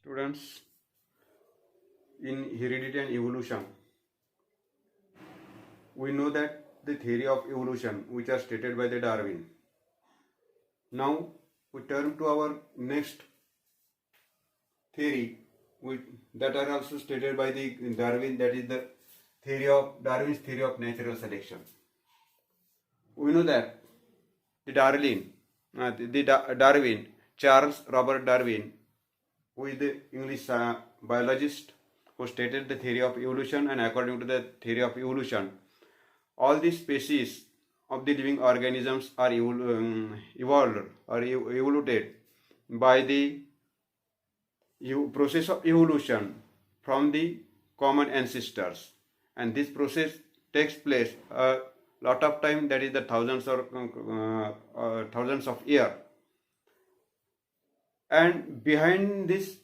Students, in Heredity and Evolution, we know that the theory of evolution which are stated by the Darwin. Now we turn to our next theory that are also stated by the Darwin, that is the theory of Darwin's theory of natural selection. We know that Darwin, Charles Robert Darwin, who is the English biologist who stated the theory of evolution, and according to the theory of evolution, all the species of the living organisms are evolved or evoluted by the process of evolution from the common ancestors, and this process takes place a lot of time, that is the thousands of years. And behind this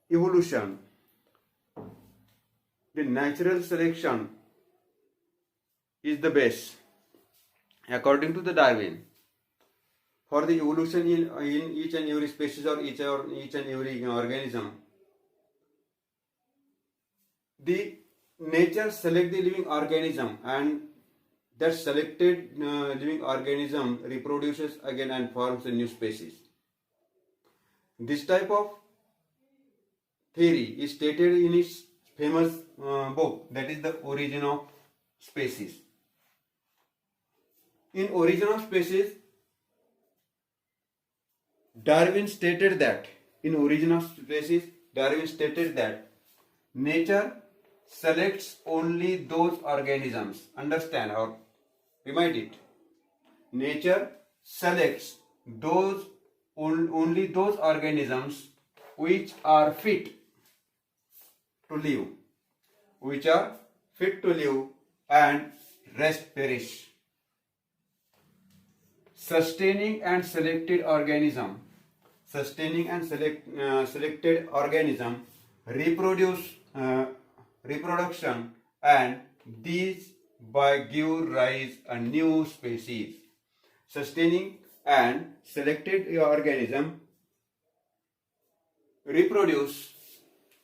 evolution, the natural selection is the base. According to the Darwin, for the evolution in each and every species or each and every organism, the nature select the living organism, and that selected living organism reproduces again and forms a new species. This type of theory is stated in its famous book, that is the Origin of Species. In Origin of Species, Darwin stated that nature selects only those organisms. Understand or remind it. Nature selects only those organisms which are fit to live, and rest perish. Sustaining and selected organism reproduction, and these by give rise a new species. Sustaining and selected organism reproduce,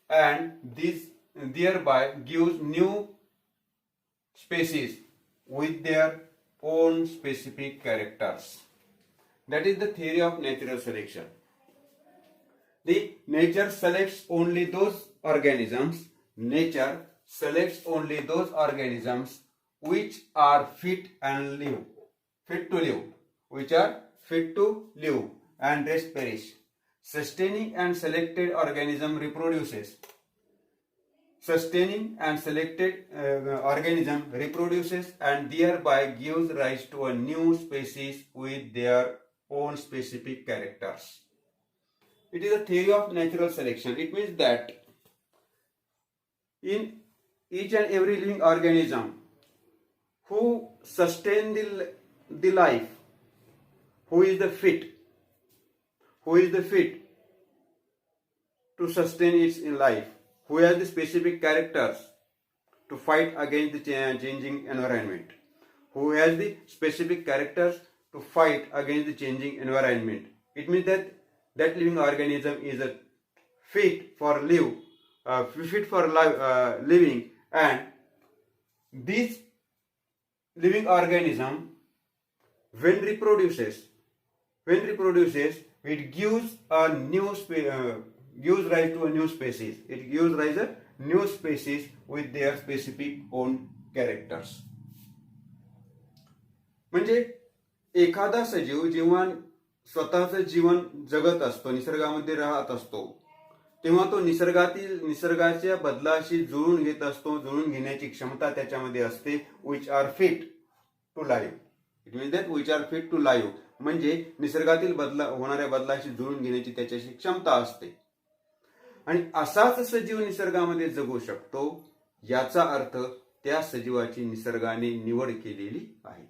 and this thereby gives new species with their own specific characters. That is the theory of natural selection. The nature selects only those organisms which are fit to live and rest perish. Sustaining and selected organism reproduces. And thereby gives rise to a new species with their own specific characters. It is a theory of natural selection. It means that in each and every living organism who sustain the life, who is the fit to sustain its life, who has the specific characters to fight against the changing environment, It means that living organism is a fit for living, and this living organism when reproduces, it gives rise to a new species. It gives rise a new species with their specific own characters. म्हणजे एखादा सजीव जेव्हा स्वतःचं जीवन जगत असतो, निसर्गामध्ये राहत असतो, तेव्हा तो निसर्गाच्या बदलाशी जुळून घेत असतो. जुळून घेण्याची क्षमता त्याच्यामध्ये असते. which are fit to live. It means that which are fit to live, म्हणजे निसर्गातील होणाऱ्या बदलाशी जुळून घेण्याची त्याच्याशी क्षमता असते. आणि असाच सजीव निसर्गामध्ये जगू शकतो, याचा अर्थ त्या सजीवाची निसर्गाने निवड केलेली आहे.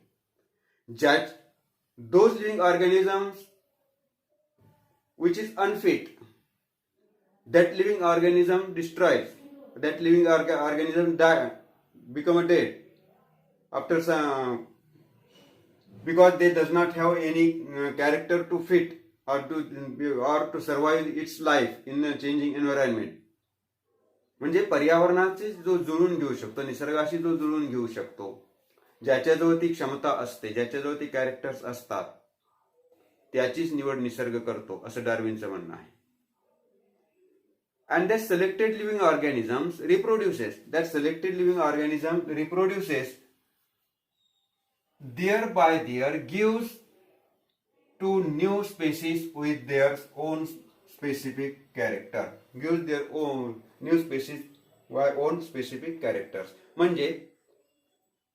Those living organisms which is unfit, that living organism destroys, that living organism become dead after some, because they does not have any character to fit or to survive its life in a changing environment. म्हणजे पर्यावरणाचे जो जुळून घेऊ शकतो, निसर्गाशी जो जुळून घेऊ शकतो, ज्याच्याजवळ ती क्षमता असते, ज्याच्याजवळ ती कॅरेक्टर्स असतात, त्याचीच निवड निसर्ग करतो, असं डार्विनचं म्हणणं आहे. And that selected living organisms reproduces. That selected living organism reproduces gives to new species with their own specific character. Gives their own new species own specific characters. म्हणजे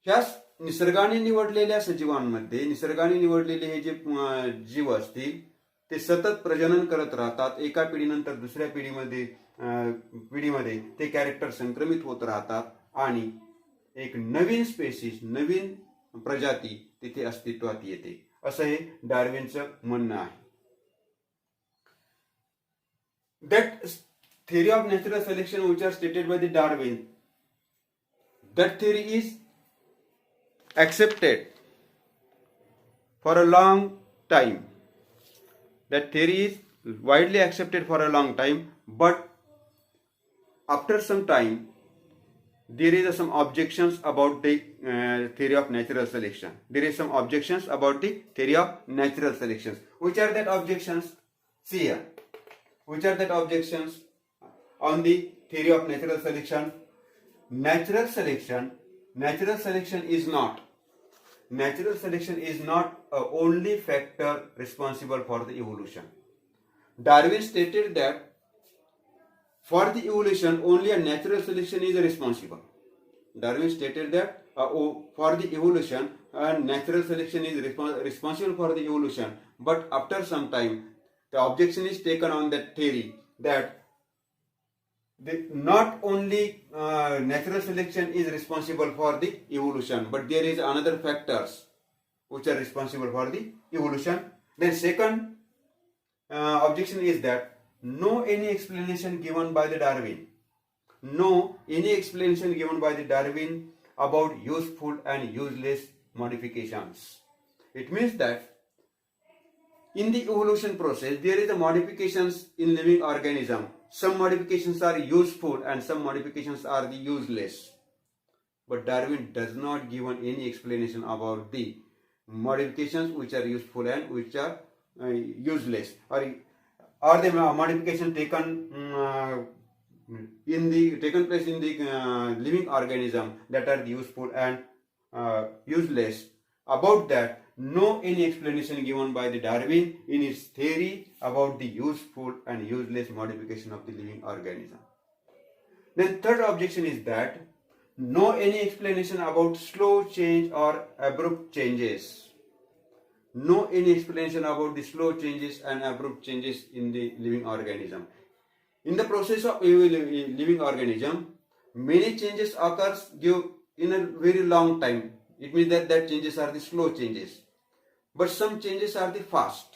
ह्या निसर्गाने निवडलेल्या सजीवांमध्ये निसर्गाने निवडलेले हे जे जीव असतील ते सतत प्रजनन करत राहतात. एका पिढीनंतर दुसऱ्या पिढीमध्ये ते कॅरेक्टर संक्रमित होत राहतात आणि एक नवीन स्पेसिस, नवीन प्रजाती तिथे अस्तित्वात येते, असं हे डार्विनचं म्हणणं आहे. That theory of natural selection which are stated by the Darwin, that theory is accepted for a long time. That theory is widely accepted for a long time, but after some time there is some objections about the theory of natural selection. There is some objections about the theory of natural selection. Which are that objections? See here. Which are that objections on the theory of natural selection? Natural selection is not a only factor responsible for the evolution. Darwin stated that for the evolution only a natural selection is responsible. Darwin stated that for the evolution natural selection is responsible for the evolution, but after some time the objection is taken on that theory that not only natural selection is responsible for the evolution, but there is another factors which are responsible for the evolution. Then second objection is that no any explanation given by the Darwin about useful and useless modifications. It means that in the evolution process there is a modifications in living organism. Some modifications are useful and some modifications are the useless. But Darwin does not give any explanation about the modifications which are useful and which are useless. Or the modification taken place in the living organism that are useful and useless. About that, no any explanation given by the Darwin in his theory about the useful and useless modification of the living organism. Then third objection is that no any explanation about slow change or abrupt changes. No any explanation about the slow changes and abrupt changes in the living organism. In the process of living organism, many changes occurs in a very long time. It means that changes are the slow changes. But some changes are the fast.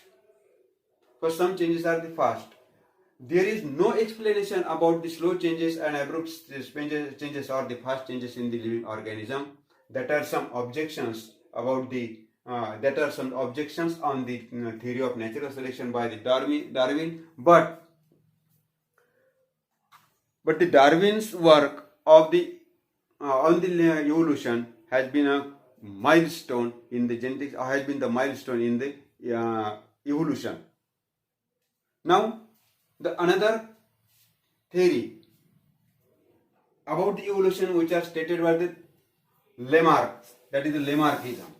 There is no explanation about the slow changes and abrupt changes or the fast changes in the living organism. That are some objections about the that are some objections on the theory of natural selection by the Darwin. But the Darwin's work of the on the evolution has been a milestone in the genetics, has been the milestone in the evolution. Now, the another theory about the evolution which are stated by the Lamarck, that is the Lamarckism.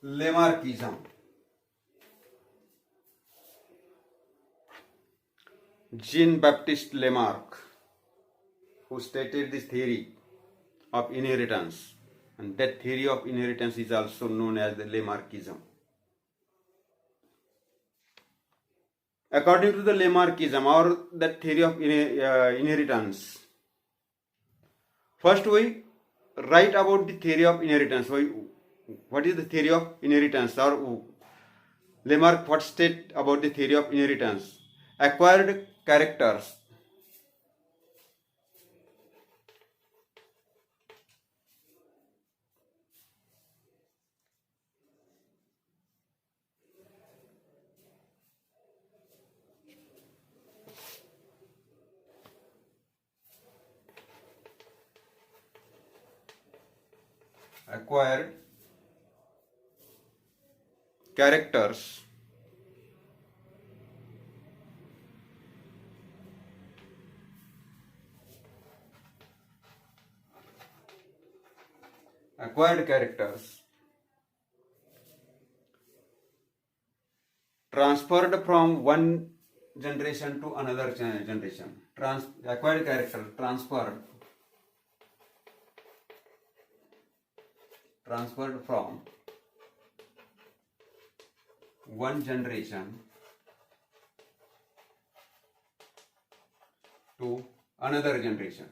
Lamarckism. Jean-Baptiste Lamarck, who stated this theory of inheritance, and that theory of inheritance is also known as the Lamarckism. according to the Lamarckism or the theory of inheritance. First we write about the theory of inheritance. What is the theory of inheritance, or Lamarck what state about the theory of inheritance? Acquired characters. Acquired characters. Acquired characters transferred from one generation to another generation. Acquired character transferred from one generation to another generation.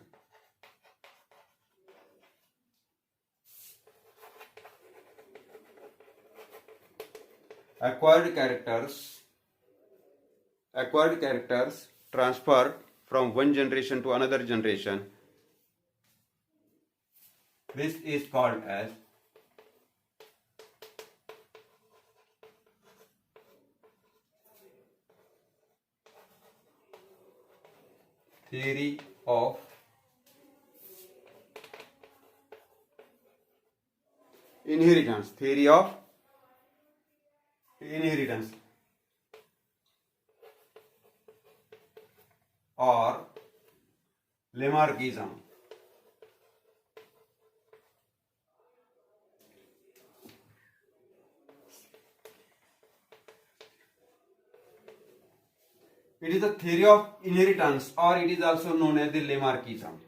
Acquired characters transferred from one generation to another generation. This is called as theory of inheritance. Theory of inheritance or Lamarckism. It is the theory of inheritance, or it is also known as the Lamarckism.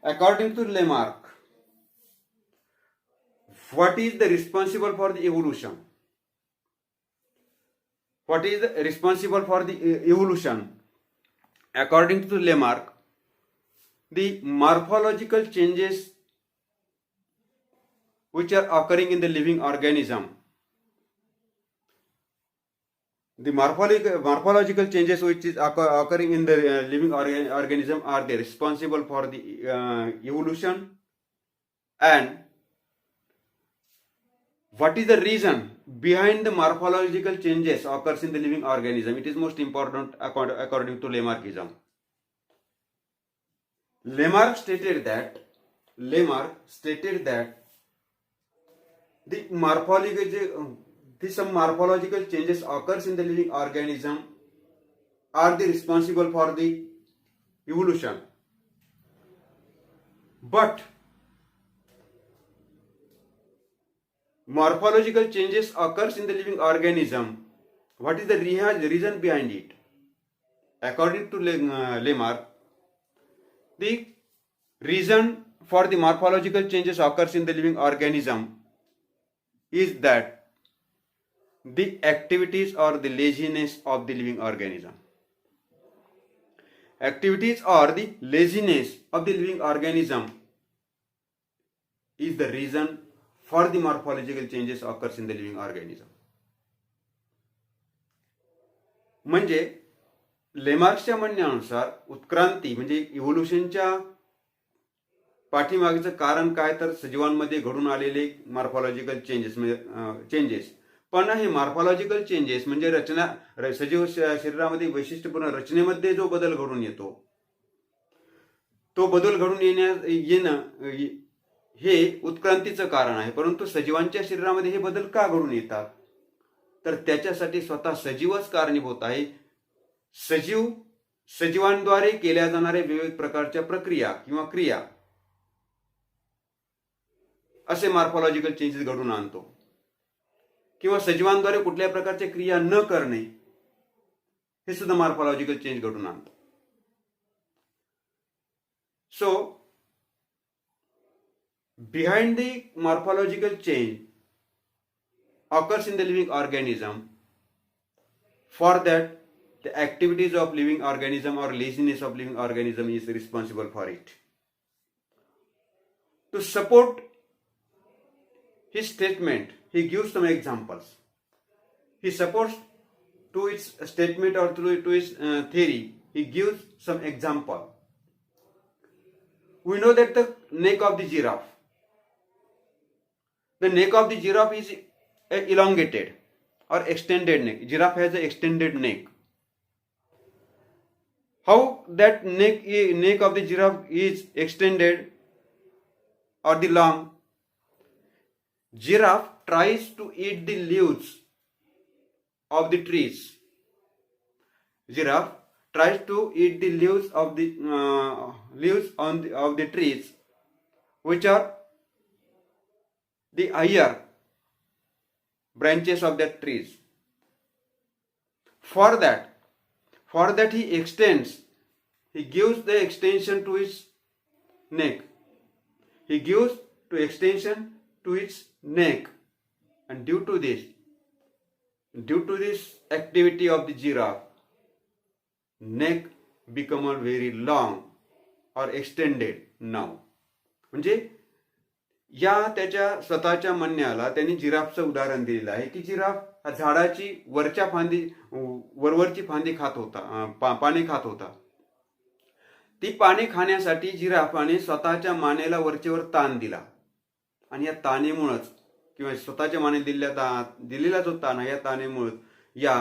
According to Lamarck, what is the responsible for the evolution? What is responsible for the evolution? According to Lamarck, the morphological changes which are occurring in the living organism. The morphological changes which is occurring in the living organism are they responsible for the evolution, and what is the reason behind the morphological changes occurs in the living organism? It is most important according to Lamarckism. Lamarck stated that some morphological changes occurs in the living organism are the responsible for the evolution. But morphological changes occurs in the living organism. What is the reason behind it? According to Lamarck, the reason for the morphological changes occurs in the living organism is that the activities or the laziness of the living organism. Activities or the laziness of the living organism is the reason for the morphological changes occurs in the living organism. म्हणजे लेमार्क्सच्या म्हणण्यानुसार उत्क्रांती म्हणजे इव्होल्यूशनच्या पाठीमागचं कारण काय, तर सजीवांमध्ये घडून आलेले morphological changes. पण हे मॉर्फॉलॉजिकल चेंजेस म्हणजे सजीव शरीरामध्ये वैशिष्ट्यपूर्ण रचनेमध्ये जो बदल घडून येतो, तो बदल घडून येणं हे उत्क्रांतीचं कारण आहे. परंतु सजीवांच्या शरीरामध्ये हे बदल का घडून येतात, तर त्याच्यासाठी स्वतः सजीवच कारणीभूत आहे. सजीवांद्वारे केल्या जाणाऱ्या विविध प्रकारच्या प्रक्रिया किंवा क्रिया असे मॉर्फॉलॉजिकल चेंजेस घडून आणतो, किंवा सजीवांद्वारे कुठल्या प्रकारच्या क्रिया न करणे हे सुद्धा मॉर्फॉलॉजिकल चेंज घडून आणतो. सो behind the morphological change occurs in the living organism, For that, the activities of living organism or laziness of living organism is responsible for it. To support his statement, he gives some examples. He supports to its statement or to his theory, he gives some example. We know that the neck of the giraffe is elongated or extended neck. Giraffe has an extended neck. How that neck of the giraffe is extended or the long? Giraffe tries to eat the leaves of the trees. Giraffe tries to eat the leaves of the of the trees, which are the higher branches of that trees. For that he gives the extension to his neck. He gives to extension to its neck, and due to this activity of the giraffe, neck become very long or extended now. म्हणजे या त्याच्या स्वतःच्या म्हणण्याला त्यांनी जिराफचं उदाहरण दिलेलं आहे की giraffe हा झाडाची वरवरची फांदी खात होता, पाने खात होता. ती पाने खाण्यासाठी जिराफाने स्वतःच्या मानेला वरचेवर ताण दिला, आणि या ताणेमुळेच किंवा स्वतःच्या माने दिलेला जो ताण आहे या ताणेमुळे या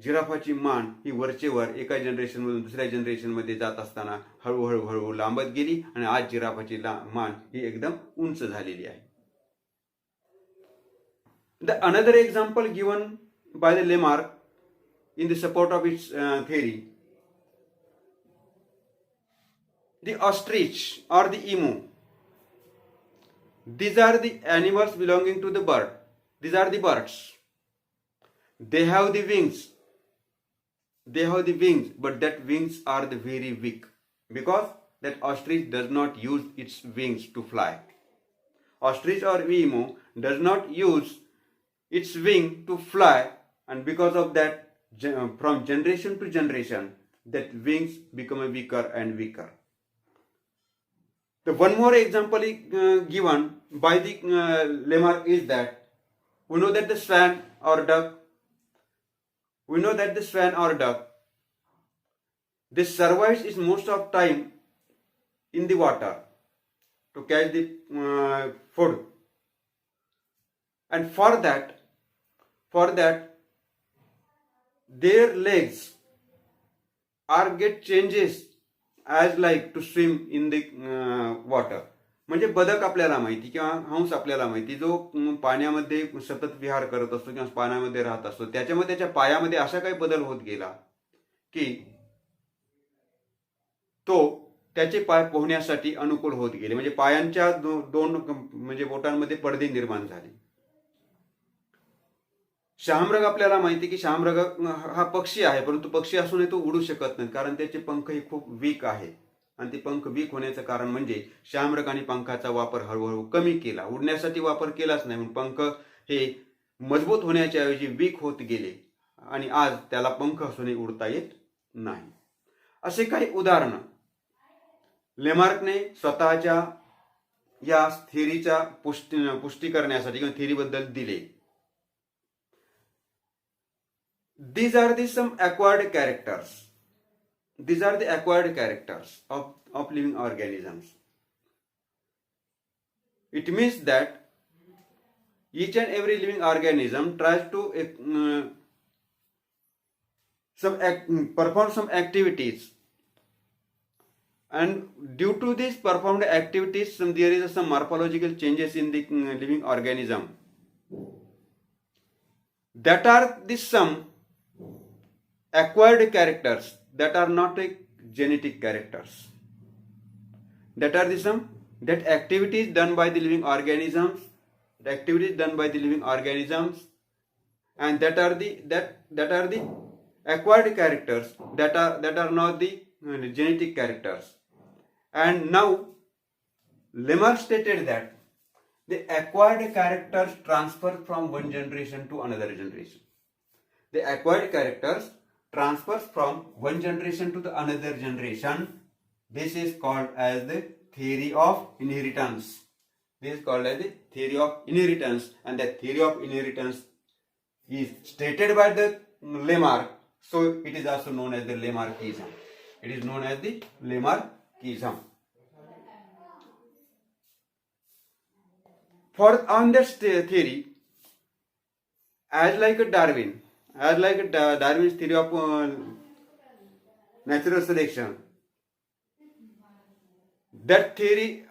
जिराफाची मान ही वरचेवर एका जनरेशनमधून दुसऱ्या जनरेशनमध्ये जात असताना हळूहळू लांबत गेली, आणि आज जिराफाची मान ही एकदम उंच झालेली आहे. The another example given by the Lamarck in the support of its theory, the ostrich or the emu. These are the animals belonging to the bird. These are the birds. They have the wings. But that wings are the very weak, because that ostrich does not use its wings to fly. Ostrich or emu does not use its wing to fly, and because of that, from generation to generation, that wings become weaker and weaker. The one more example given by the Lamarck is that we know that the swan or duck, this survives its most of time in the water to catch the food, and for that their legs are get changes as like to swim in the water. म्हणजे बदक आपल्याला माहिती किंवा हंस आपल्याला माहिती, जो पाण्यामध्ये सतत विहार करत असतो किंवा पाण्यामध्ये राहत असतो, त्याच्यामध्ये त्याच्या पायामध्ये असा काही बदल होत गेला की तो त्याचे पाय पोहण्यासाठी अनुकूल होत गेले. म्हणजे पायांच्या दोन म्हणजे बोटांमध्ये पडदे निर्माण झाले. शहामृग आपल्याला माहिती की शहामृग हा पक्षी आहे, परंतु पक्षी असूनही तो उडू शकत नाही, कारण त्याचे पंख हे खूप वीक आहेत. आणि ते पंख वीक होण्याचं कारण म्हणजे शहामृगाने पंखाचा वापर हळूहळू कमी केला. उडण्यासाठी वापर केलाच नाही, म्हणून पंख हे मजबूत होण्याच्या ऐवजी वीक होत गेले, आणि आज त्याला पंख असूनही उडता येत नाही. असे काही उदाहरण लेमार्कने स्वतःच्या या थिअरीच्या पुष्टी करण्यासाठी किंवा थिअरीबद्दल दिले. These are the some acquired characters. These are the acquired characters of living organisms. It means that each and every living organism tries to perform some activities, and due to these performed activities, there is some morphological changes in the living organism. That are the some acquired characters, that are not genetic characters. That are the some that activities done by the living organisms, and that are the acquired characters, that are not the genetic characters. And now Lamarck stated that the acquired characters transfer from one generation to another generation. the acquired characters transfers from one generation to the another generation. This is called as the theory of inheritance. This is called as the theory of inheritance, and the theory of inheritance is stated by the Lamarck, so it is also known as the Lamarckism. It is known as the Lamarckism. On this theory, as like a Darwin's theory of natural selection, that theory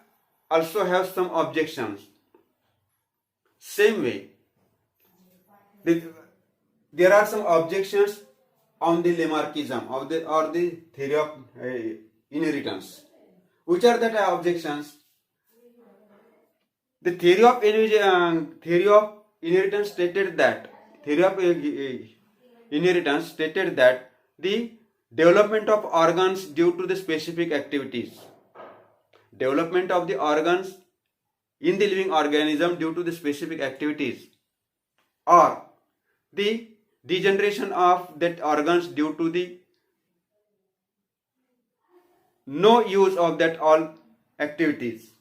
also has some objections. Same way, there are some objections on the Lamarckism or the theory of inheritance. Which are the objections? The theory of inheritance stated that the development of organs due to the specific activities, development of the organs in the living organism due to the specific activities, or the degeneration of that organs due to the no use of that all activities.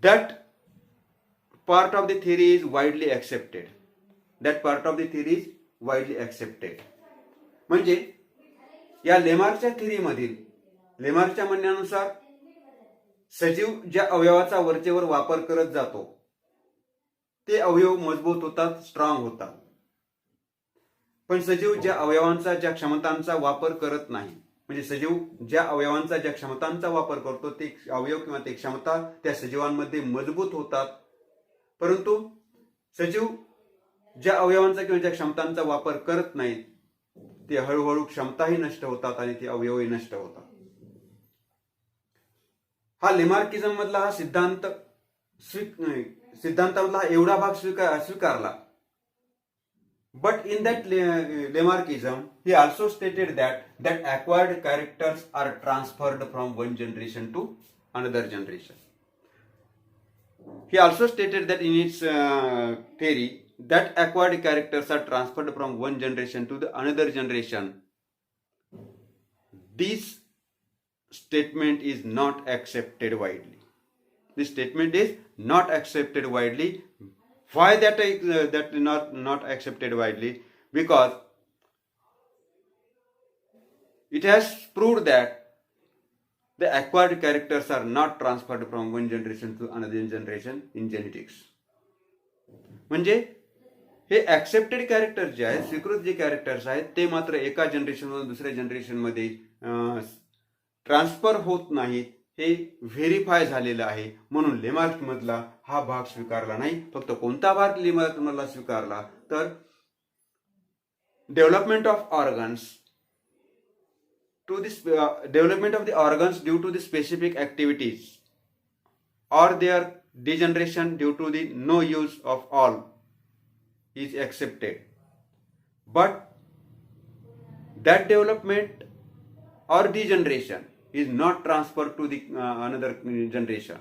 That part of the theory is widely accepted. म्हणजे या लेमार्कच्या लेमार्कच्या म्हणण्यानुसार सजीव ज्या अवयवाचा वरचेवर वापर करत जातो ते अवयव मजबूत होतात, स्ट्रॉंग होतात. पण सजीव ज्या अवयवांचा ज्या क्षमतांचा वापर करत नाही, म्हणजे सजीव ज्या अवयवांचा ज्या क्षमतांचा वापर करतो ते अवयव किंवा ते क्षमता त्या सजीवांमध्ये मजबूत होतात. परंतु सजीव ज्या अवयवांचा किंवा ज्या क्षमतांचा वापर करत नाहीत ते हळूहळू क्षमताही नष्ट होतात आणि ते अवयवही नष्ट होतात. हा लेमार्किझम मधला हा सिद्धांतामधला एवढा भाग स्वीकारला. But in that Lamarckism, he also stated that acquired characters are transferred from one generation to another generation. He also stated that in his theory that acquired characters are transferred from one generation to the another generation. This statement is not accepted widely. This statement is not accepted widely. Why that not accepted widely? Because it has proved that the acquired characters are not transferred from one generation to another generation in genetics. म्हणजे हे accepted character जे आहेत, स्वीकृत जे characters आहेत ते मात्र एका जनरेशनवरून दुसऱ्या generation मध्ये transfer होत नाहीत. हे व्हेरीफाय झालेलं आहे. म्हणून लेमार्क मधला हा भाग स्वीकारला नाही. फक्त कोणता भाग लेमार्क मधला स्वीकारला तर development of organs to this development of the organs due to the specific activities or their degeneration due to the no use of all is accepted. But that development or degeneration is not transferred to the another generation.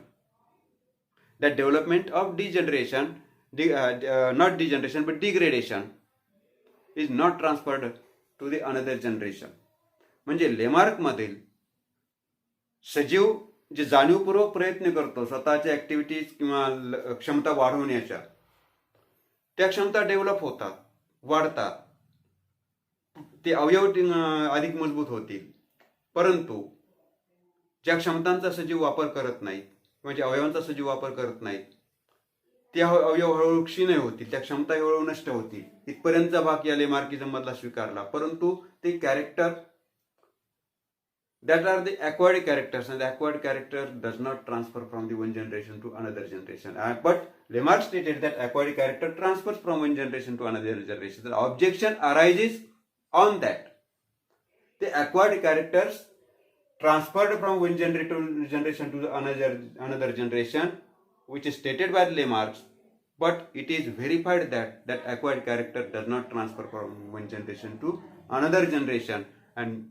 That development of degeneration, not degeneration but degradation is not transferred to the another generation. म्हणजे Lamarck मधील सजीव जे जाणीवपूर्वक प्रयत्न करतो स्वतःच्या activities किंवा क्षमता वाढवण्याच्या, त्या क्षमता डेव्हलप होतात, वाढतात, ते अवयव अधिक मजबूत होतील. परंतु ज्या क्षमतांचा सजीव वापर करत नाहीत किंवा ज्या अवयवांचा सजीव वापर करत नाहीत ते अवयव हळूहळू क्षीण होतील, त्या क्षमता हळूहळू नष्ट होतील. इथपर्यंतचा भाग या लेमार्किझम मधला स्वीकारला. परंतु ते character that are the acquired characters, and the acquired character does not transfer from the one generation to another generation. But Lamarck stated that acquired character transfers from one generation to another generation. The objection arises on that. The acquired characters transferred from one generation to another generation, which is stated by Lamarck, but it is verified that that acquired character does not transfer from one generation to another generation. And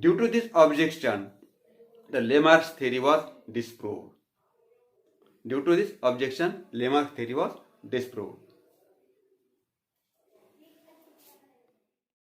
due to this objection, the Lamarck's theory was disproved. Due to this objection, Lamarck's theory was disproved.